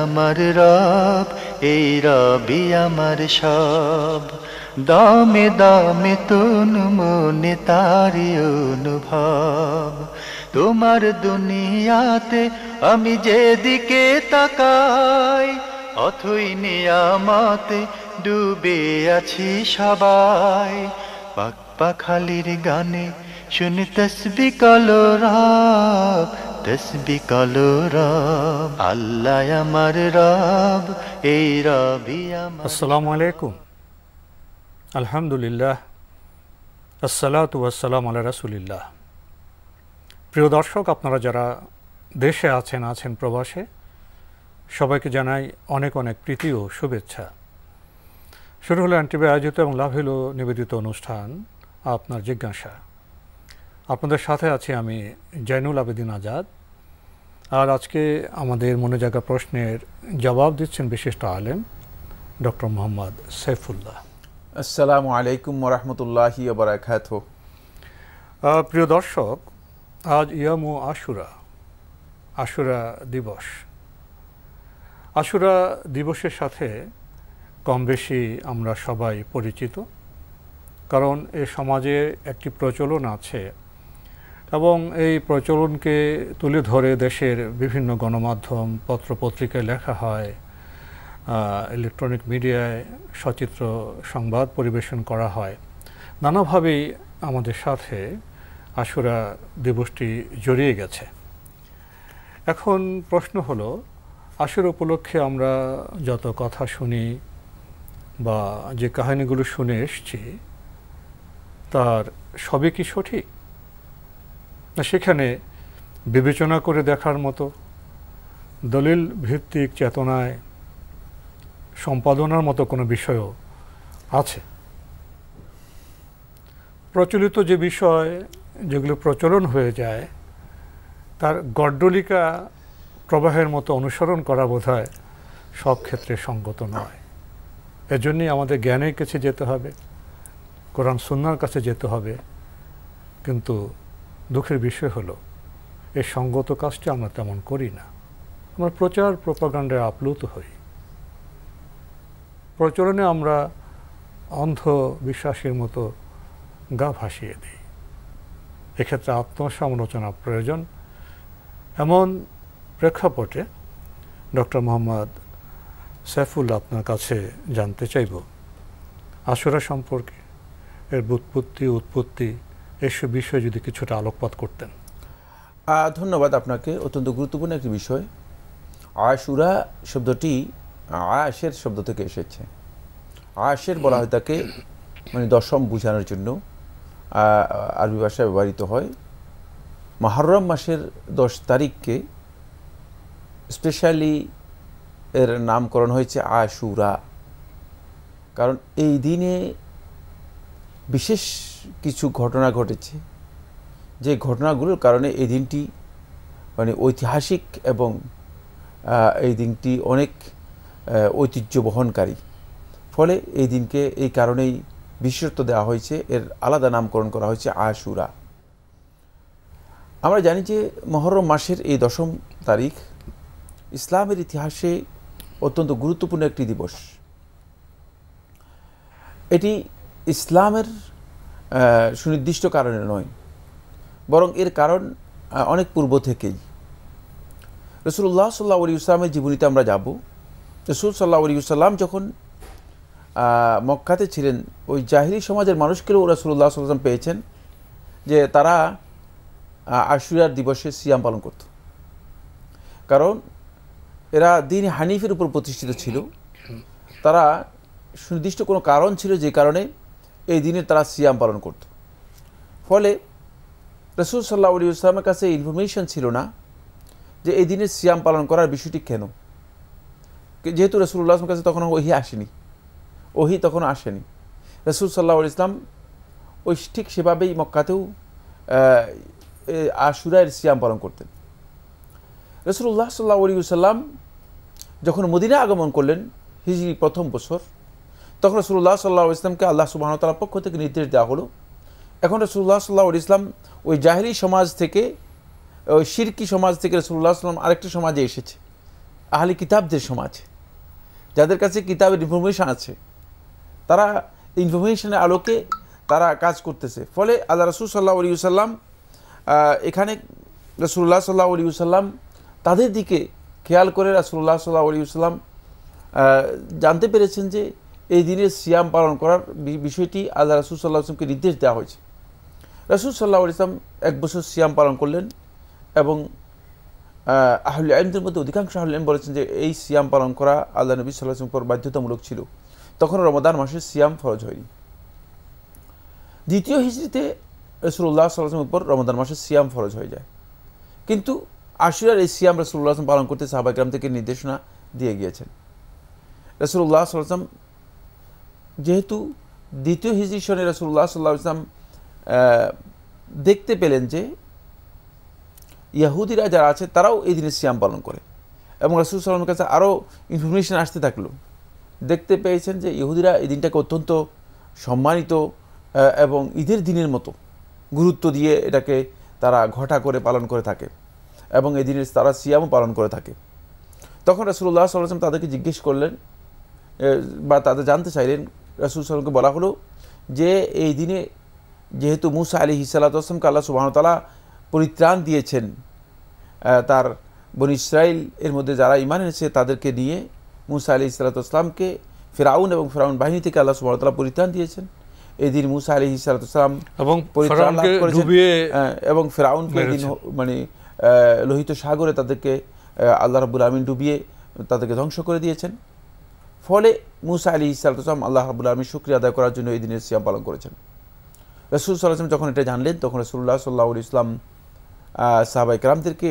আমার রব, এই রবি আমার সব, দামে দামে তন মনে তারি অনুভব। তোমার দুনিয়াতে আমি যেদিকে তাকাই, অথই নিয়ামতে ডুবে আছি সবাই। পাক পাখালির গানে শুনি তসবিহ কালো রব, তসবিহ কালো রব। আল্লাহ আমার রব, এই রবি আমার। আসসালামু আলাইকুম, আলহামদুলিল্লাহ, আসসালাতু ওয়াসসালামু আলা রাসূলিল্লাহ। প্রিয় দর্শক, আপনারা যারা দেশে আছেন প্রবাসে, সবাইকে জানাই অনেক অনেক প্রীতি ও শুভেচ্ছা। শুরু হলো এনটিভি আয়োজিত এবং লাভ হলো নিবেদিত অনুষ্ঠান আপনার জিজ্ঞাসা। আপনাদের সাথে আছি আমি জয়নুল আবেদিন আজাদ। আর আজকে আমাদের মনে জাগা প্রশ্নের জবাব দিচ্ছেন বিশিষ্ট আলেম ডক্টর মোহাম্মদ সাইফুল্লাহ। আসসালামু আলাইকুম ওয়া রাহমাতুল্লাহি ওয়া বারাকাতুহু। প্রিয় দর্শক, আজ ইয়ামু আশুরা, আশুরা দিবস। আশুরা দিবসের সাথে কম বেশি আমরা সবাই পরিচিত, কারণ এ সমাজে একটি প্রচলন আছে এবং এই প্রচলনকে তুলে ধরে দেশের বিভিন্ন গণমাধ্যম, পত্রপত্রিকায় লেখা হয়, ইলেকট্রনিক মিডিয়ায় সচিত্র সংবাদ পরিবেশন করা হয়। নানাভাবেই আমাদের সাথে আশুরা দিবসটি জড়িয়ে গেছে। এখন প্রশ্ন হলো, আশুরা উপলক্ষে আমরা যত কথা শুনি বা যে কাহিনীগুলো শুনে এসছি, তার সবই কি সঠিক, না সেখানে বিবেচনা করে দেখার মতো, দলিল ভিত্তিক চেতনায় সম্পাদনার মতো কোনো বিষয়ও আছে? প্রচলিত যে বিষয় যেগুলো প্রচলন হয়ে যায়, তার গড্ডলিকা প্রবাহের মতো অনুসরণ করা বোধহয় সব ক্ষেত্রে সঙ্গত নয়। এজন্যই আমাদের জ্ঞানের কাছে যেতে হবে, কোরআন সুন্নাহর কাছে যেতে হবে। কিন্তু দুঃখের বিষয় হলো, এই সঙ্গত কাজটি আমরা তেমন করি না। আমরা প্রচার প্রপাগান্ডায় আপ্লুত হই, প্রচলনে আমরা অন্ধ বিশ্বাসের মতো গা ভাসিয়ে দিই। এক্ষেত্রে আত্মসমালোচনা প্রয়োজন। এমন প্রেক্ষাপটে ডক্টর মোহাম্মদ সাইফুল্লাহ আপনার কাছে জানতে চাইব আশুরা সম্পর্কে, এর উৎপত্তি এসব বিষয়ে যদি কিছুটা আলোকপাত করতেন। ধন্যবাদ আপনাকে। অত্যন্ত গুরুত্বপূর্ণ একটি বিষয়। আশুরা শব্দটি আয়েশের শব্দ থেকে এসেছে। আয়েশের বলা হয় তাকে, মানে দশম বোঝানোর জন্য আরবি ভাষায় ব্যবহৃত হয়। মুহররম মাসের 10 তারিখকে স্পেশালি এর নামকরণ হয়েছে আশুরা, কারণ এই দিনে বিশেষ কিছু ঘটনা ঘটেছে, যে ঘটনাগুলোর কারণে এই দিনটি মানে ঐতিহাসিক এবং এই দিনটি অনেক ঐতিহ্য বহনকারী। ফলে এই দিনকে এই কারণেই বিশেষত্ব দেওয়া হয়েছে, এর আলাদা নামকরণ করা হয়েছে আশুরা। আমরা জানি যে মুহররম মাসের এই 10ম তারিখ ইসলামের ইতিহাসে অত্যন্ত গুরুত্বপূর্ণ একটি দিবস। এটি ইসলামের সুনির্দিষ্ট কারণে নয়, বরং এর কারণ অনেক পূর্ব থেকেই। রাসূলুল্লাহ সাল্লাল্লাহু আলাইহি ওয়াসাল্লামের জীবনীতে আমরা যাব। রাসূল সাল্লাল্লাহু আলাইহি ওয়াসাল্লাম যখন মক্কাতে ছিলেন, ওই জাহিলি সমাজের মানুষকেও রাসূলুল্লাহ সাল্লাল্লাহু আলাইহি ওয়াসাল্লাম পেয়েছেন যে তারা আশুরার দিবসে সিয়াম পালন করত, কারণ এরা দ্বীন হানিফের উপর প্রতিষ্ঠিত ছিল। তারা সুনির্দিষ্ট কোনো কারণ ছিল যে কারণে এই দিনে তারা সিয়াম পালন করত। ফলে রাসূল সাল্লাল্লাহু আলাইহি ওয়াসাল্লামের কাছে ইনফরমেশন ছিল না যে এই দিনে সিয়াম পালন করার বিষয়টি কেন, যেহেতু রাসূলুল্লাহ সাল্লাল্লাহু আলাইহি ওয়াসাল্লামের কাছে তখন ওহী তখন আসেনি। রাসূল সাল্লাল্লাহু আলাইহি ওয়াসাল্লাম ওই ঠিক সেভাবেই মক্কাতেও আশুরার সিয়াম পালন করতেন। রাসূলুল্লাহ সাল্লাল্লাহু আলাইহি ওয়াসাল্লাম যখন মদিনা আগমন করলেন হিজরি প্রথম বছর, তখন রাসূলুল্লাহ সাল্লাল্লাহু আলাইহি ওয়াসাল্লামকে আল্লাহ সুবহানাহু ওয়া তাআলার পক্ষ থেকে নির্দেশ দেওয়া হলো, এখন রাসূলুল্লাহ সাল্লাল্লাহু আলাইহি ওয়াসাল্লাম ওই জাহিলি সমাজ থেকে, ওই শিরকি সমাজ থেকে রাসূলুল্লাহ সাল্লাল্লাহু আলাইহি ওয়াসাল্লাম আরেকটি সমাজে এসেছে, আহলি কিতাবদের সমাজ, যাদের কাছে কিতাবের ইনফরমেশন আছে, তারা ইনফরমেশনের আলোকে তারা কাজ করতেছে। ফলে আল্লাহ রাসূল সাল্লাল্লাহু আলাইহি ওয়াসাল্লাম এখানে রাসূলুল্লাহ সাল্লাল্লাহু আলাইহি ওয়াসাল্লাম তাদের দিকে খেয়াল করে রাসূলুল্লাহ সাল্লাল্লাহু আলাইহি ওয়াসাল্লাম জানতে পেরেছেন যে এই দিনের সিয়াম পালন করার বিষয়টি আল্লাহ রাসূল সাল্লাল্লাহু আলাইহি ওয়াসাল্লামকে নির্দেশ দেওয়া হয়েছে। রাসূল সাল্লাল্লাহু আলাইহি ওয়াসাল্লাম 1 বছর সিয়াম পালন করলেন এবং আহলুল ইলমদের মধ্যে অধিকাংশ আহলুল ইলম বলেছেন যে এই সিয়াম পালন করা আল্লাহ নবী সাল্লাল্লাহু আলাইহি ওয়াসাল্লামের উপর বাধ্যতামূলক ছিল, তখন রমাদান মাসে সিয়াম ফরজ হয়নি। দ্বিতীয় হিজরিতে রাসূলুল্লাহ সাল্লাল্লাহু আলাইহি ওয়াসাল্লামের উপর রমাদান মাসে সিয়াম ফরজ হয়ে যায়, কিন্তু আশুরার এই সিয়াম রাসূলুল্লাহ সাল্লাল্লাহু আলাইহি ওয়াসাল্লাম পালন করতে সাহাবায়ে কেরাম থেকে নির্দেশনা দিয়ে গিয়েছেন। রাসূলুল্লাহ সাল্লাল্লাহু আলাইহি ওয়াসাল্লাম যেহেতু দ্বিতীয় হিজরি সনে রাসূলুল্লাহ সাল্লাল্লাহু আলাইহি ওয়াসাল্লাম দেখতে পেলেন যে ইহুদিরা যারা আছে তারাও এই দিনে সিয়াম পালন করে এবং রাসূল সাল্লাল্লাহু আলাইহি ওয়াসাল্লামের কাছে আরও ইনফরমেশন আসতে থাকলো। দেখতে পেয়েছেন যে ইহুদিরা এই দিনটাকে অত্যন্ত সম্মানিত এবং ঈদের দিনের মতো গুরুত্ব দিয়ে এটাকে তারা ঘটা করে পালন করে থাকে এবং এই দিনের তারা সিয়ামও পালন করে থাকে। তখন রাসূলুল্লাহ সাল্লাল্লাহু আলাইহি ওয়াসাল্লাম তাদেরকে জিজ্ঞেস করলেন বা তাদের জানতে চাইলেন। রাসূল সাল্লাল্লাহু আলাইহি ওয়াসাল্লামকে বলা হলো যে এই দিনে যেহেতু মুসা আলাইহিস সালাতু ওয়াস সালামকে আল্লাহ সুবহানাহু ওয়া তাআলা পরিত্রাণ দিয়েছেন, তার বনী ইসরাইল এর মধ্যে যারা ঈমান এনেছে তাদেরকে নিয়ে মুসা আলাইহিস সালাতু ওয়াস সালামকে ফিরআউন এবং ফিরআউন বাহিনী থেকে আল্লাহ সুবহানাহু ওয়া তাআলা পরিত্রাণ দিয়েছেন। এই দিন মুসা আলাইহিস সালাতু ওয়াস সালাম এবং পরিত্রাণ লাভ করেছেন এবং ফিরআউনকে এই দিন মানে লোহিত সাগরে তাদেরকে আল্লাহ রাব্বুল আলামিন ডুবিয়ে তাদেরকে ধ্বংস করে দিয়েছেন। ফলে মুসা আলাইহিস সালাতু ওয়াস সালাম আল্লাহ রাব্বুল আলামিনের শুকরিয়া আদায় করার জন্য এই দিনের সিয়াম পালন করেছেন। রাসূল সাল্লাল্লাহু আলাইহি ওয়াসাল্লাম যখন এটা জানলেন তখন রাসূলুল্লাহ সাল্লাল্লাহু আলাইহি ওয়াসাল্লাম সাহাবায়ে কেরামদেরকে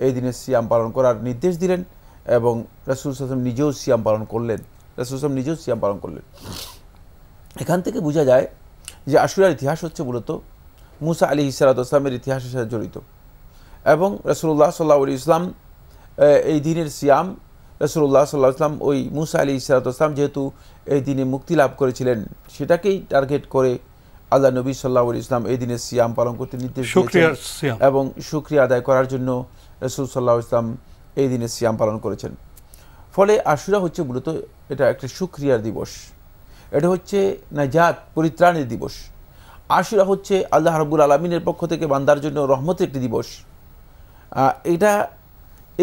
এই দিনের সিয়াম পালন করার নির্দেশ দিলেন এবং রাসূল সাল্লাল্লাহু আলাইহি ওয়াসাল্লাম নিজেও সিয়াম পালন করলেন। রাসূল সাল্লাল্লাহু আলাইহি ওয়াসাল্লাম নিজেও সিয়াম পালন করলেন। এখান থেকে বোঝা যায় যে আশুরার ইতিহাস হচ্ছে মূলত মুসা আলাইহিস সালাতু ওয়াস সালামের ইতিহাসের সাথে জড়িত এবং রাসূলুল্লাহ সাল্লাল্লাহু আলাইহি ওয়াসাল্লাম এই দিনের সিয়াম রাসূলুল্লাহ সাল্লাল্লাহু আলাইহি ওয়াসাল্লাম ওই মুসা আলাইহিস সালাতু ওয়াস সালাম যেহেতু এই দিনে মুক্তি লাভ করেছিলেন সেটাকেই টার্গেট করে আল্লাহ নবী সাল্লাল্লাহু আলাইহি ওয়াসাল্লাম এই দিনের সিয়াম পালন করতে নির্দেশ দিয়েছেন এবং শুকরিয়া আদায় করার জন্য রাসূল সাল্লাল্লাহু আলাইহি ওয়াসাল্লাম এই দিনের সিয়াম পালন করেছেন। ফলে আশুরা হচ্ছে মূলত এটা একটা শুকরিয়ার দিবস, এটা হচ্ছে নাজাত পরিত্রাণের দিবস। আশুরা হচ্ছে আল্লাহ রাব্বুল আলামিনের পক্ষ থেকে বান্দার জন্য রহমতের একটি দিবস। এটা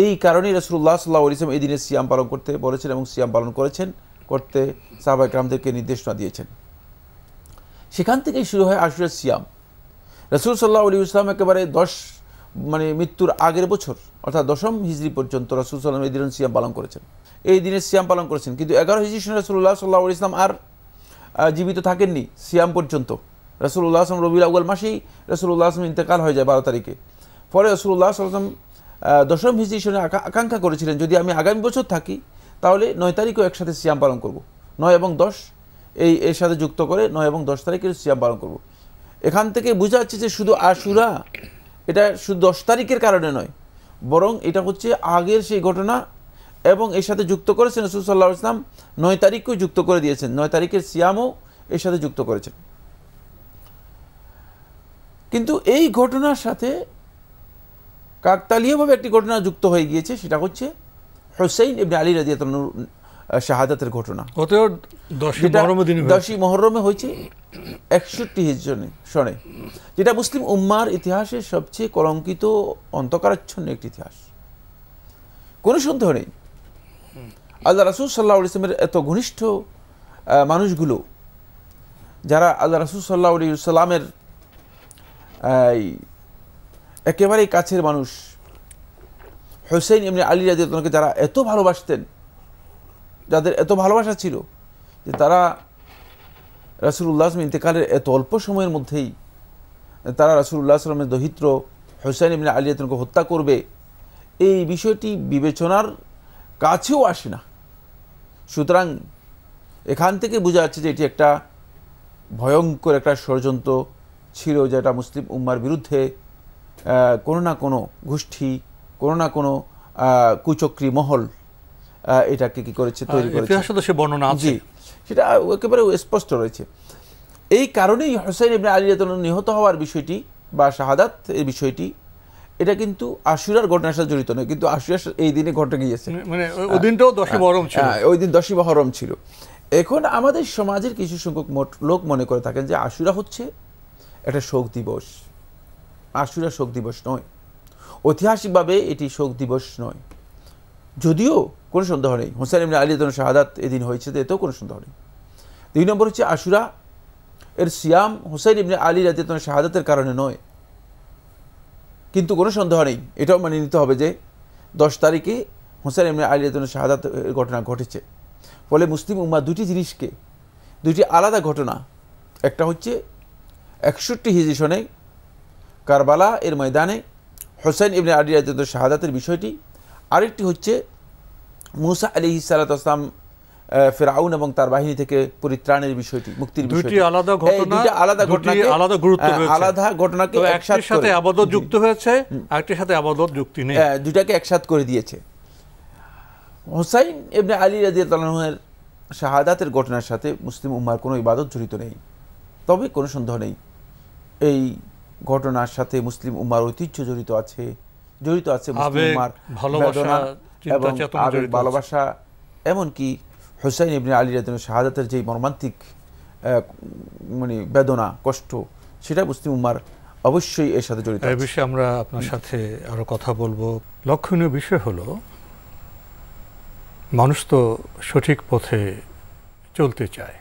এই কারণেই রাসূলুল্লাহ সাল্লাল্লাহু আলাইহি ওয়াসাল্লাম এই দিনের সিয়াম পালন করতে বলেছেন এবং সিয়াম পালন করেছেন, করতে সাহাবায়ে কেরামদেরকে নির্দেশনা দিয়েছেন। সেখান থেকেই শুরু হয় আশুরার সিয়াম। রাসূল সাল্লাল্লাহু আলাইহি ওয়াসাল্লাম একেবারে 10 মানে মৃত্যুর আগের বছর অর্থাৎ 10ম হিজরি পর্যন্ত রাসূল সাল্লাল্লাহু আলাইহি ওয়াসাল্লাম এই দিনের সিয়াম পালন করেছেন, এই দিনের সিয়াম পালন করেছেন। কিন্তু 11 হিজরি সনে রাসূলুল্লাহ সাল্লাল্লাহু আলাইহি ওয়াসাল্লাম আর জীবিত থাকেননি সিয়াম পর্যন্ত। রাসূলুল্লাহ সাল্লাল্লাহু আলাইহি ওয়াসাল্লাম রবিউল আউয়াল মাসেই রাসূলুল্লাহ সাল্লাল্লাহু আলাইহি ওয়াসাল্লাম ইন্তেকাল হয়ে যায় 12 তারিখে। পরে রাসূলুল্লাহ সাল্লাল্লাহু আলাইহি ওয়াসাল্লাম 10ম হিজরি সনে আকাঙ্ক্ষা করেছিলেন যদি আমি আগামী বছর থাকি তাহলে 9 তারিখও একসাথে সিয়াম পালন করব, 9 এবং 10 এর সাথে যুক্ত করে 9 এবং 10 তারিখের সিয়াম পালন করব। এখান থেকে বোঝা যাচ্ছে যে শুধু আশুরা এটা শুধু 10 তারিখের কারণে নয়, বরং এটা হচ্ছে আগের সেই ঘটনা এবং এর সাথে যুক্ত করেছেন রাসূল সাল্লাল্লাহু আলাইহি ওয়াসাল্লাম 9 তারিখকেও যুক্ত করে দিয়েছেন, 9 তারিখের সিয়ামও এর সাথে যুক্ত করেছেন। কিন্তু এই ঘটনার সাথে কাকতালীয়ভাবে একটি ঘটনা যুক্ত হয়ে গিয়েছে, সেটা হচ্ছে হুসাইন ইবনে আলী রাদিয়াল্লাহু আনহু শাহাদাতের ঘটনা। 10ই মুহররমে হয়েছে 61 হিজরি সনে, যেটা মুসলিম উম্মার ইতিহাসের সবচেয়ে কলঙ্কিত অন্ধকারাচ্ছন্ন একটি ইতিহাস, কোনো সন্দেহ নেই। আল্লাহ রাসূল সাল্লাল্লাহু আলাইহি ওয়াসাল্লামের এত ঘনিষ্ঠ মানুষগুলো যারা আল্লাহ রাসূল সাল্লাল্লাহু আলাইহি ওয়াসাল্লামের একেবারেই কাছের মানুষ, হুসাইন ইবনে আলী রাদিয়াল্লাহু আনহুকে যারা এত ভালোবাসতেন, যাদের এত ভালোবাসা ছিল যে তারা রাসূলুল্লাহ সাল্লাল্লাহু আলাইহি ওয়াসাল্লাম ইন্তেকালের এত অল্প সময়ের মধ্যেই তারা রাসূলুল্লাহ সাল্লাল্লাহু আলাইহি ওয়াসাল্লামের দহিত্র হুসাইন ইবনে আলী রাদিয়াল্লাহু আনহুকে হত্যা করবে, এই বিষয়টি বিবেচনার কাছেও আসে না। সুতরাং এখান থেকে বোঝা যাচ্ছে যে এটি একটা ভয়ঙ্কর একটা ষড়যন্ত্র ছিল, যেটা মুসলিম উম্মার বিরুদ্ধে কোনো না কোনো গোষ্ঠী, কোনো না কোনো কুচক্রী মহল এটাকে কি করেছে, তৈরি করেছে। জি, সেটা একেবারে স্পষ্ট রয়েছে। এই কারণেই হুসাইন ইবনে আলী রাদিয়াল্লাহু আনহু নিহত হওয়ার বিষয়টি বা শাহাদাত এই বিষয়টি, এটা কিন্তু আশুরার ঘটনার সাথে জড়িত নয়, কিন্তু আশুরা এই দিনে ঘটে গিয়েছে, মানে ওই দিনটাও 10ই মুহররম ছিল, ওই দিন 10ই মুহররম ছিল। এখন আমাদের সমাজের কিছু সংখ্যক লোক মনে করে থাকেন যে আশুরা হচ্ছে একটা শোক দিবস। আশুরা শোক দিবস নয়, ঐতিহাসিকভাবে এটি শোক দিবস নয়, যদিও কোনো সন্দেহ নেই হুসাইন ইবনে আলী রাদিয়াল্লাহু শাহাদাত এদিন হয়েছে, এতেও কোনো সন্দেহ নেই। 2 নম্বর হচ্ছে আশুরা এর সিয়াম হুসাইন ইবনে আলী রাদিয়াল্লাহু শাহাদাতের কারণে নয়, কিন্তু কোনো সন্দেহ নেই এটাও মানে নিতে হবে যে 10 তারিখে হুসাইন ইবনে আলী রাদিয়াল্লাহু শাহাদাত ঘটনা ঘটেছে। ফলে মুসলিম উম্মাহ দুটি জিনিসকে, দুটি আলাদা ঘটনা, একটা হচ্ছে 61 হিজরি সনে কারবালা এর ময়দানে হুসাইন ইবনে আলী রাদিয়াল্লাহু শাহাদাতের বিষয়টি, আরেকটি হচ্ছে মুসা আলাইহিস সালাতু ওয়াস সালাম ফিরআউন এবং তার বাহিনী থেকে পরিত্রাণের বিষয়টি, মুক্তির বিষয়টি। দুটি আলাদা ঘটনা, আলাদা ঘটনাকে আলাদা গুরুত্ব রয়েছে, আলাদা ঘটনাকে একসাথে সাথে ইবাদত যুক্ত হয়েছে, আরেকটির সাথে ইবাদত যুক্তি নেই, দুটাকে একসাথে করে দিয়েছে। হুসাইন ইবনে আলী রাদিয়াল্লাহু আনহুর শাহাদাতের ঘটনার সাথে মুসলিম উম্মাহর কোনো ইবাদত জড়িত নেই, তবে কোনো সন্দেহ নেই এই ঘটনার সাথে মুসলিম উম্মাহর ঐতিহ্য জড়িত আছে মুসলিম উম্মাহর ভালোবাসা, এবং আবেগ, ভালোবাসা, এমনকি হুসাইন ইবনে আলী রাদিয়াল্লাহু শাহাদাতের যে মর্মান্তিক মানে বেদনা, কষ্ট, সেটা মুসলিম উম্মাহর অবশ্যই এর সাথে জড়িত। এই বিষয়ে আমরা আপনার সাথে আরো কথা বলবো। লক্ষণীয় বিষয় হলো মানুষ তো সঠিক পথে চলতে চায়,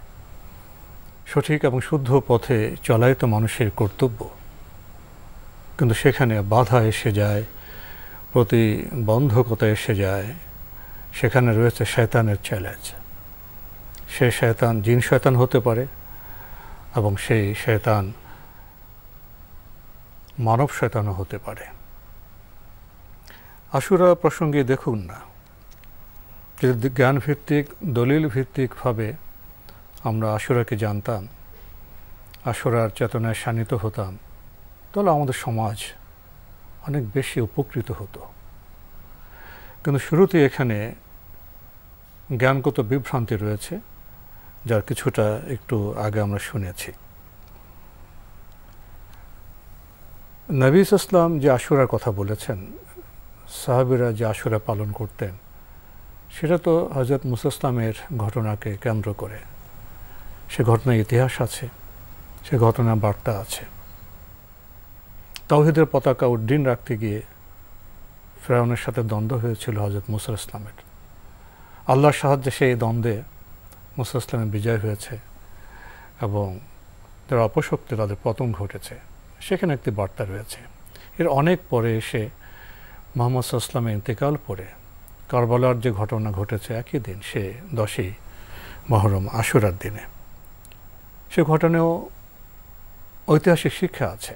সঠিক এবং শুদ্ধ পথে চলাই তো মানুষের কর্তব্য, কিন্তু সেখানে বাধা এসে যায়, প্রতিবন্ধকতা এসে যায়, সেখানে রয়েছে শয়তানের চ্যালেঞ্জ। সে শয়তান জিন শয়তান হতে পারে এবং সেই শয়তান মানব শয়তানও হতে পারে। আশুরা প্রসঙ্গে দেখুন না, যদি জ্ঞানভিত্তিক দলিল ভিত্তিকভাবে আমরা আশুরাকে জানতাম, আশুরার চেতনায় শানিত হতাম, তাহলে আমাদের সমাজ অনেক বেশি উপকৃত হতো। কিন্তু শুরুতে এখানে জ্ঞানগত বিভ্রান্তি রয়েছে, যার কিছুটা একটু আগে আমরা শুনেছি। নবী ইসলাম যে আশুরার কথা বলেছেন, সাহাবীরা যে আশুরা পালন করতেন, সেটা তো হযরত মুসা ইসলামের ঘটনাকে কেন্দ্র করে। সে ঘটনার ইতিহাস আছে, সে ঘটনার বার্তা আছে। তাওহীদের পতাকা উড্ডীন রাখতে গিয়ে ফিরআউনের সাথে দ্বন্দ্ব হয়েছিল হযরত মুসা ইসলামের। আল্লাহর সাহায্যে সেই দ্বন্দ্বে মুসা ইসলামের বিজয় হয়েছে এবং যারা অপশক্তি তাদের পতন ঘটেছে, সেখানে একটি বার্তা রয়েছে। এর অনেক পরে এসে মুহাম্মদ সাল্লাল্লাহু আলাইহি ওয়াসাল্লামের ইন্তেকাল পরে কারবালার যে ঘটনা ঘটেছে একই দিন, সে 10ই মুহররম আশুরার দিনে, সে ঘটনাও ঐতিহাসিক শিক্ষা আছে।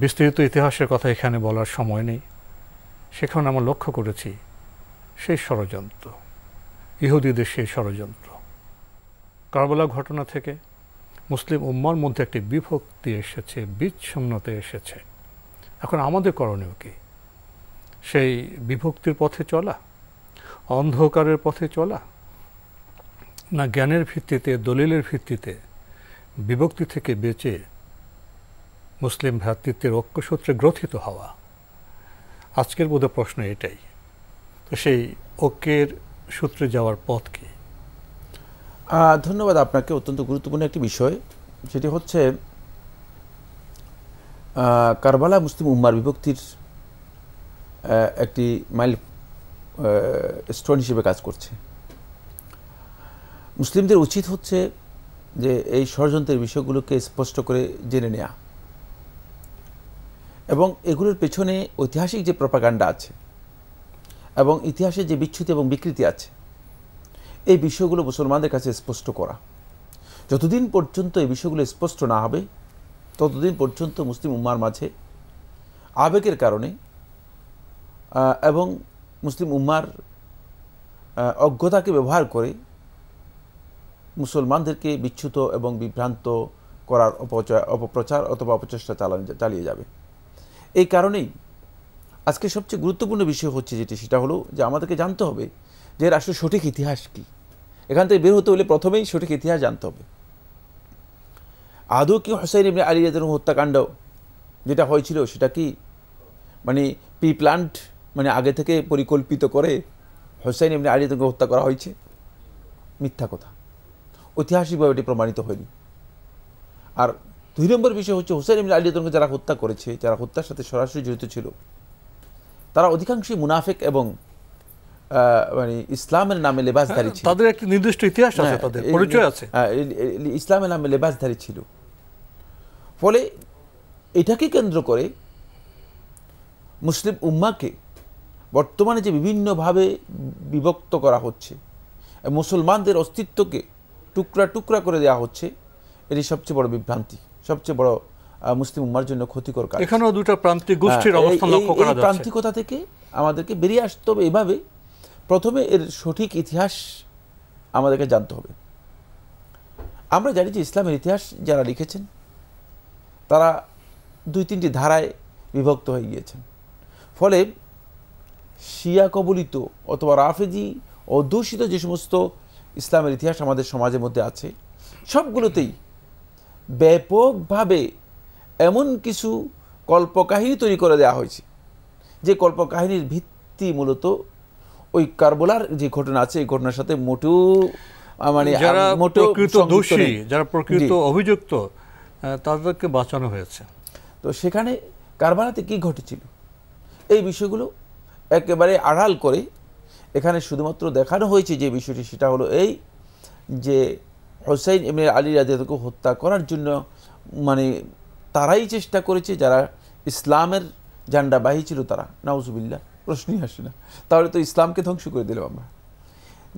বিস্তৃত ইতিহাসের কথা এখানে বলার সময় নেই। সেখানে আমরা লক্ষ্য করেছি সেই ষড়যন্ত্র, ইহুদিদের সেই ষড়যন্ত্র। কারবালা ঘটনা থেকে মুসলিম উম্মার মধ্যে একটি বিভক্তি এসেছে, বিচ্ছিন্নতা এসেছে। এখন আমাদের করণীয় কি? সেই বিভক্তির পথে চলা, অন্ধকারের পথে চলা, না জ্ঞানের ভিত্তিতে, দলিলের ভিত্তিতে বিভক্তি থেকে বেঁচে মুসলিম ভ্রাতৃত্বের ঐক্যসূত্রে গ্রথিত হওয়া? আজকের বোধহয় প্রশ্ন এটাই। তো সেই ঐক্যের সূত্রে যাওয়ার পথ কি? ধন্যবাদ আপনাকে। অত্যন্ত গুরুত্বপূর্ণ একটি বিষয়, সেটি হচ্ছে কারবালা মুসলিম উম্মার বিভক্তির একটি মাইল স্টোন হিসেবে কাজ করছে। মুসলিমদের উচিত হচ্ছে যে এই ষড়যন্ত্রের বিষয়গুলোকে স্পষ্ট করে জেনে নেওয়া এবং এগুলোর পেছনে ঐতিহাসিক যে প্রপাগান্ডা আছে এবং ইতিহাসে যে বিচ্যুতি এবং বিকৃতি আছে, এই বিষয়গুলো মুসলমানদের কাছে স্পষ্ট করা। যতদিন পর্যন্ত এই বিষয়গুলো স্পষ্ট না হবে, ততদিন পর্যন্ত মুসলিম উম্মার মাঝে আবেগের কারণে এবং মুসলিম উম্মার অজ্ঞতাকে ব্যবহার করে মুসলমানদেরকে বিচ্যুত এবং বিভ্রান্ত করার অপপ্রচার অথবা অপচেষ্টা চালিয়ে যাবে। এই কারণেই আজকে সবচেয়ে গুরুত্বপূর্ণ বিষয় হচ্ছে যেটি, সেটা হলো যে আমাদেরকে জানতে হবে যে এর আসলে সঠিক ইতিহাস কী। এখান থেকে বের হতে হলে প্রথমেই সঠিক ইতিহাস জানতে হবে। আদৌ কি হুসাইন ইবনে আলী রাদিয়াল্লাহু হত্যাকাণ্ড যেটা হয়েছিল সেটা কি মানে প্রি প্ল্যান্ট, মানে আগে থেকে পরিকল্পিত করে হোসেন ইবনে আলী রাদিয়াল্লাহু হত্যা করা হয়েছে, মিথ্যা কথা, ঐতিহাসিকভাবে এটি প্রমাণিত হয়নি। আর 2 নম্বর বিষয় হচ্ছে হোসেন ইবনে আলী রাদিয়াল্লাহু যারা হত্যা করেছে, যারা হত্যার সাথে সরাসরি জড়িত ছিল, তারা অধিকাংশই মুনাফিক এবং মানে ইসলামের নামে লেবাসধারী ছিল। তাদের একটি নির্দিষ্ট ইতিহাস আছে, তাদের পরিচয় আছে, ইসলামের নামে লেবাসধারী ছিল। ফলে এটাকে কেন্দ্র করে মুসলিম উম্মাহকে বর্তমানে যে বিভিন্নভাবে বিভক্ত করা হচ্ছে, মুসলমানদের অস্তিত্বকে টুকরা টুকরা করে দেওয়া হচ্ছে, এটি সবচেয়ে বড় বিভ্রান্তি, সবচেয়ে বড় মুসলিম উম্মার জন্য ক্ষতিকর কাজ। এখানেও দুটো প্রান্তিক গোষ্ঠীর অবস্থান লক্ষ্য করা যাচ্ছে। প্রান্তিকতা থেকে আমাদেরকে বেরিয়ে আসতে হবে। এভাবে প্রথমে এর সঠিক ইতিহাস আমাদেরকে জানতে হবে। আমরা জানি যে ইসলামের ইতিহাস যারা লিখেছেন তারা 2-3টি ধারায় বিভক্ত হয়ে গিয়েছেন। ফলে শিয়া কবলিত অথবা রাফেজি অধ্যুষিত যে সমস্ত ইসলামের ইতিহাস আমাদের সমাজের মধ্যে আছে, সবগুলোতেই ব্যাপকভাবে এমন কিছু কল্পকাহিনী তৈরি করে দেওয়া হয়েছে, যে কল্পকাহিনীর ভিত্তি মূলত ওই কারবালার যে ঘটনা আছে, এই ঘটনার সাথে মোটেও মানে যারা প্রকৃত দোষী, যারা প্রকৃত অভিযুক্ত, তাদেরকে বাঁচানো হয়েছে। তো সেখানে কারবালাতে কি ঘটেছিল এই বিষয়গুলো একেবারে আড়াল করে এখানে শুধুমাত্র দেখানো হয়েছে যে বিষয়টি, সেটা হলো এই যে হোসেন ইবনে আলী রাদিয়াল্লাহু হত্যা করার জন্য মানে তারাই চেষ্টা করেছে যারা ইসলামের ঝান্ডাবাহী ছিল তারা। নাউজুবিল্লাহ, প্রশ্নই আসে না, তাহলে তো ইসলামকে ধ্বংস করে দিলাম আমরা।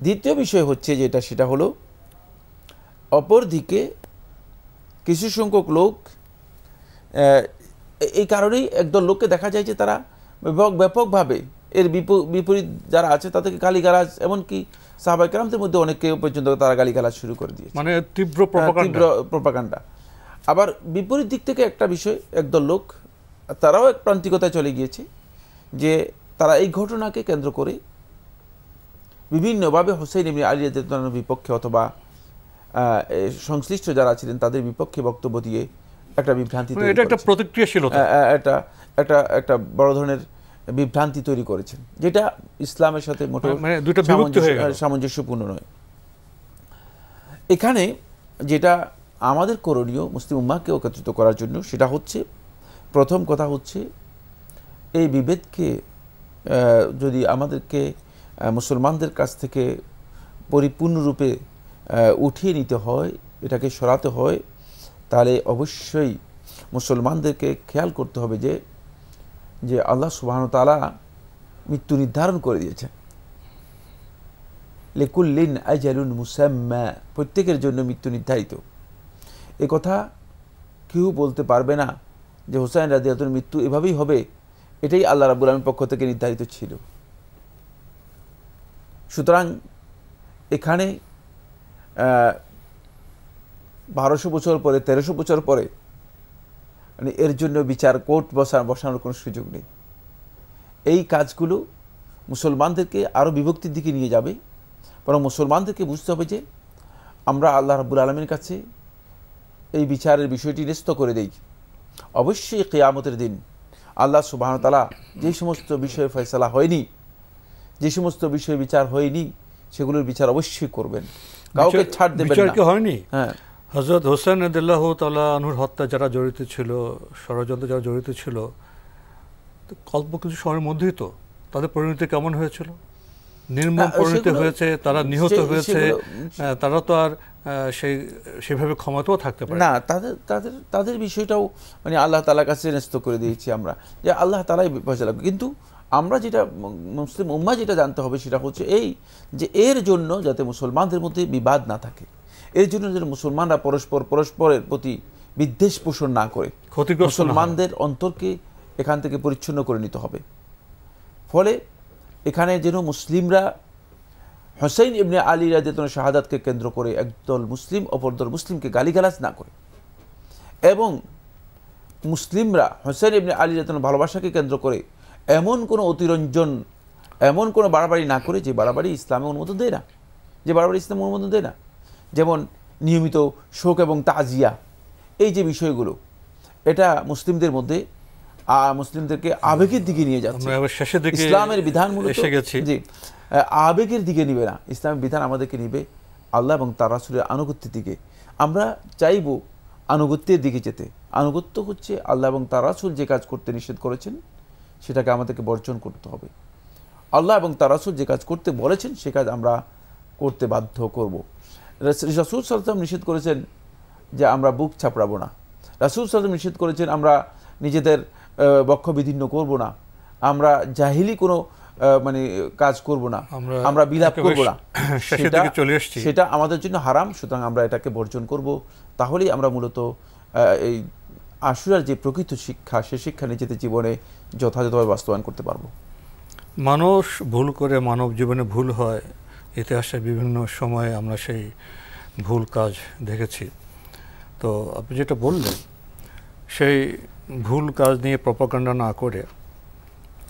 দ্বিতীয় বিষয় হচ্ছে যেটা, সেটা হলো অপরদিকে কিছু সংখ্যক লোক, এই কারণেই একদল লোককে দেখা যায় যে তারা ব্যাপকভাবে এর বিপরীত যারা আছে তাদেরকে গালিগালাজ, এমনকি সাহাবায়ে কেরামদের মধ্যে অনেকে পর্যন্ত তারা গালিগালাজ শুরু করে দিয়েছে, মানে তীব্র প্রপাগান্ডা। আবার বিপরীত দিক থেকে একটা বিষয়, একদল লোক তারাও এক প্রান্তিকতায় চলে গিয়েছে, যে তারা এই ঘটনাকে কেন্দ্র করে বিভিন্নভাবে হোসেন ইবনে আলী রাদিয়াল্লাহুর বিপক্ষে অথবা সংশ্লিষ্ট যারা ছিলেন তাদের বিপক্ষে বক্তব্য দিয়ে একটা বিভ্রান্তি তৈরি করেছেন। এটা একটা প্রতিক্রিয়াশীলতা, একটা বড় ধরনের বিভ্রান্তি তৈরি করেছেন, যেটা ইসলামের সাথে মোটেও সামঞ্জস্যপূর্ণ নয়। এখানে যেটা আমাদের করণীয় মুসলিম উম্মাহকে একত্রিত করার জন্য, সেটা হচ্ছে প্রথম কথা হচ্ছে এই বিভেদকে যদি আমাদেরকে মুসলমানদের কাছ থেকে পরিপূর্ণরূপে উঠিয়ে নিতে হয়, এটাকে সরাতে হয়, তাহলে অবশ্যই মুসলমানদেরকে খেয়াল করতে হবে যে আল্লাহ সুবহানাহু ওয়া তাআলা মৃত্যু নির্ধারণ করে দিয়েছেন। লিকুল্লিন আজালুন মুসাম্মা, প্রত্যেকের জন্য মৃত্যু নির্ধারিত। এ কথা কেউ বলতে পারবে না যে হোসেন রাদিয়াল্লাহুর মৃত্যু এভাবেই হবে, এটাই আল্লাহ রাব্বুল আলামিনের পক্ষ থেকে নির্ধারিত ছিল। সুতরাং এখানে 1200 বছর পরে, 1300 বছর পরে মানে এর জন্য বিচার কোর্ট বসানোর কোনো সুযোগ নেই। এই কাজগুলো মুসলমানদেরকে আরও বিভক্তির দিকে নিয়ে যাবে, বরং মুসলমানদেরকে বুঝতে হবে যে আমরা আল্লাহ রাব্বুল আলামিনের কাছে এই বিচারের বিষয়টি ন্যস্ত করে দেই। অবশ্যই কিয়ামতের দিন আল্লাহ সুবহানাহু ওয়া তাআলা যে সমস্ত বিষয়ে ফয়সালা হয়নি, যে সমস্ত বিষয়ে বিচার হয়নি, সেগুলোর বিচার অবশ্যই করবেন, কাউকে ছাড় দেবেন না। বিচার কি হয়নি? হ্যাঁ, হযরত হোসেন রাদিয়াল্লাহু তাআলা আনহুর হত্যা যারা জড়িত ছিল, ষড়যন্ত্রে যারা জড়িত ছিল, অল্প কিছু সময়ের মধ্যেই তো তাদের পরিণতি কেমন হয়েছিল, নির্মম পরিণতি হয়েছে, তারা নিহত হয়েছে, তারা তো আর সেভাবে ক্ষমতাও থাকতে পারে না। তাদের বিষয়টাও মানে আল্লাহ তাআলার কাছে ন্যস্ত করে দিয়েছি আমরা, যে আল্লাহ তাআলাই ফয়সালা। কিন্তু আমরা যেটা মুসলিম উম্মাহ যেটা জানতে হবে সেটা হচ্ছে এই যে এর জন্য যাতে মুসলমানদের মধ্যে বিবাদ না থাকে, এর জন্য যেন মুসলমানরা পরস্পরের প্রতি বিদ্বেষ পোষণ না করে, মুসলমানদের অন্তরকে এখান থেকে পরিচ্ছন্ন করে নিতে হবে। ফলে এখানে যেন মুসলিমরা হোসেন ইবনে আলী রাদিয়াল্লাহু শাহাদাতকে কেন্দ্র করে একদল মুসলিম অপর দল মুসলিমকে গালিগালাজ না করে, এবং মুসলিমরা হোসেন ইবনে আলী রাদিয়াল্লাহু ভালোবাসাকে কেন্দ্র করে এমন কোনো অতিরঞ্জন, এমন কোনো বাড়াবাড়ি না করে যে বাড়াবাড়ি ইসলামে অনুমোদন দেয় না, যেমন নিয়মিত শোক এবং তাজিয়া, এই যে বিষয়গুলো, এটা মুসলিমদের মধ্যে মুসলিমদেরকে আবেগের দিকে নিয়ে যাচ্ছে। শেষের দিকে ইসলামের বিধান মূলত এসে গেছি। জি, আবেগের দিকে নিবে না, ইসলামের বিধান আমাদেরকে নিবে আল্লাহ এবং তার রাসূলের আনুগত্যের দিকে। আমরা চাইব আনুগত্যের দিকে যেতে। আনুগত্য হচ্ছে আল্লাহ এবং তার রাসূল যে কাজ করতে নিষেধ করেছেন সেটাকে আমাদেরকে বর্জন করতে হবে। আল্লাহ এবং তার রাসূল যে কাজ করতে বলেছেন সে কাজ আমরা করতে বাধ্য করব। রাসূল সাল্লাল্লাহু আলাইহি ওয়াসাল্লাম নিষেধ করেছেন যে আমরা বুক ছাপড়াবো না। রাসূল সাল্লাল্লাহু আলাইহি ওয়াসাল্লাম নিষেধ করেছেন আমরা নিজেদের বক্ষ বিদীর্ণ করব না, আমরা জাহিলি কোনো মানে কাজ করব না, আমরা বিলাপ করব না, সেটা আমাদের জন্য হারাম। সুতরাং আমরা এটাকে বর্জন করব। তাহলেই আমরা মূলত এই আশুরার যে প্রকৃত শিক্ষা সে শিক্ষা নিজেদের জীবনে যথাযথভাবে বাস্তবায়ন করতে পারবো। মানুষ ভুল করে, মানব জীবনে ভুল হয়, ইতিহাসে বিভিন্ন সময়ে আমরা সেই ভুল কাজ দেখেছি। তো আপনি যেটা বললেন সেই ভুল কাজ নিয়ে প্রপাগান্ডা না করে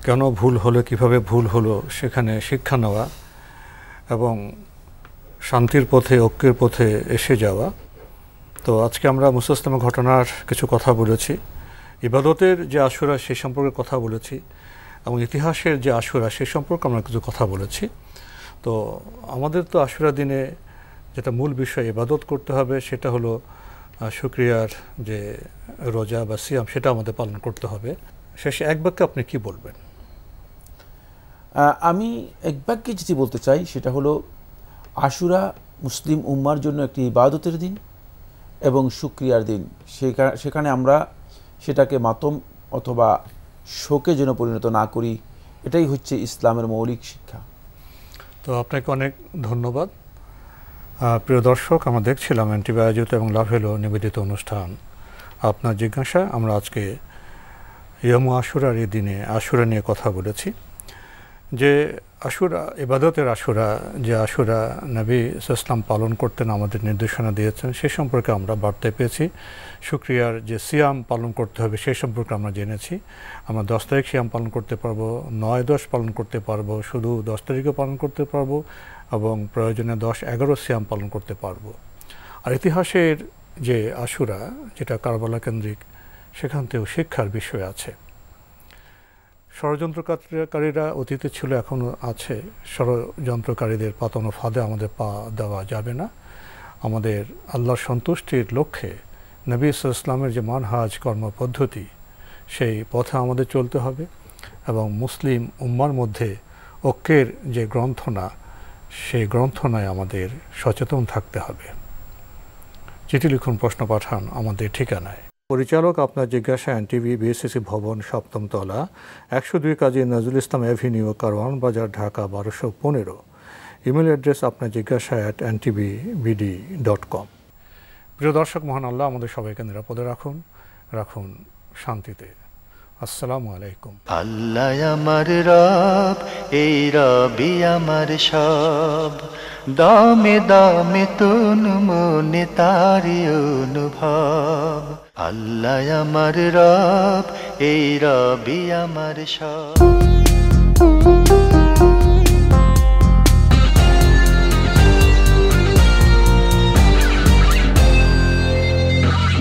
কেন ভুল হলো, কিভাবে ভুল হলো সেখানে শিক্ষা নেওয়া এবং শান্তির পথে, ঐক্যের পথে এসে যাওয়া। তো আজকে আমরা মুসা ইসলামের ঘটনার কিছু কথা বলেছি, ইবাদতের যে আশুরা সে সম্পর্কে কথা বলেছি, এবং ইতিহাসের যে আশুরা সে সম্পর্কে আমরা কিছু কথা বলেছি। তো আমাদের তো আশুরা দিনে যেটা মূল বিষয় ইবাদত করতে হবে সেটা হলো শুকরিয়ার যে রোজা বা সিয়াম, সেটা আমাদের পালন করতে হবে। শেষে এক বাক্যে আপনি কি বলবেন? আমি এক বাক্যে যেটি বলতে চাই সেটা হলো আশুরা মুসলিম উম্মার জন্য একটি ইবাদতের দিন এবং শুকরিয়ার দিন। সেখানে আমরা সেটাকে মাতম অথবা শোকে যেন পরিণত না করি, এটাই হচ্ছে ইসলামের মৌলিক শিক্ষা। তো আপনাকে অনেক ধন্যবাদ। প্রিয় দর্শক, আমরা দেখছিলাম এনটিভি আয়োজিত এবং লাভেলো নিবেদিত অনুষ্ঠান আপনার জিজ্ঞাসা। আমরা আজকে ইয়ামু আশুরার এই দিনে আশুরা নিয়ে কথা বলেছি। যে আশুরা ইবাদতের আশুরা, যে আশুরা নবী ইসলাম পালন করতেন, আমাদের নির্দেশনা দিয়েছেন, সে সম্পর্কে আমরা বার্তা পেয়েছি। শুকরিয়ার যে সিয়াম পালন করতে হবে সে সম্পর্কে আমরা জেনেছি। আমরা 10 তারিখ সিয়াম পালন করতে পারবো, 9-10 পালন করতে পারবো, শুধু 10 তারিখও পালন করতে পারবো এবং প্রয়োজনে 10-11 সিয়াম পালন করতে পারবো। আর ইতিহাসের যে আশুরা, যেটা কারবালা কেন্দ্রিক, সেখান থেকেও শিক্ষার বিষয় আছে। ষড়যন্ত্রকারীরা অতীতে ছিল, এখনও আছে। ষড়যন্ত্রকারীদের পাতানো ফাঁদে আমাদের পা দেওয়া যাবে না। আমাদের আল্লাহর সন্তুষ্টির লক্ষ্যে নবী ইসলামের যে মানহাজ কর্মপদ্ধতি, সেই পথে আমাদের চলতে হবে এবং মুসলিম উম্মার মধ্যে ঐক্যের যে গ্রন্থনা, সেই গ্রন্থনায় আমাদের সচেতন থাকতে হবে। চিঠি লিখুন, প্রশ্ন পাঠান আমাদের ঠিকানায়। পরিচালক আপনার জিজ্ঞাসা, এনটিভি, বিএসসিসি ভবন, 7ম তলা, 102 কাজী নজরুল ইসলাম অ্যাভিনিউ, কারওয়ান বাজার, ঢাকা 1215। ইমেল অ্যাড্রেস আপনার জিজ্ঞাসা @ntvbd.com। প্রিয় দর্শক, মহান আল্লাহ আমাদের সবাইকে নিরাপদে রাখুন শান্তিতে। আসসালামু আলাইকুম। আল্লাহ আমার রব, এই রবি আমার সব, দামে দামে তুন মনে তারি অনুভব। আল্লাহ আমার রব, এই রবি আমার সব।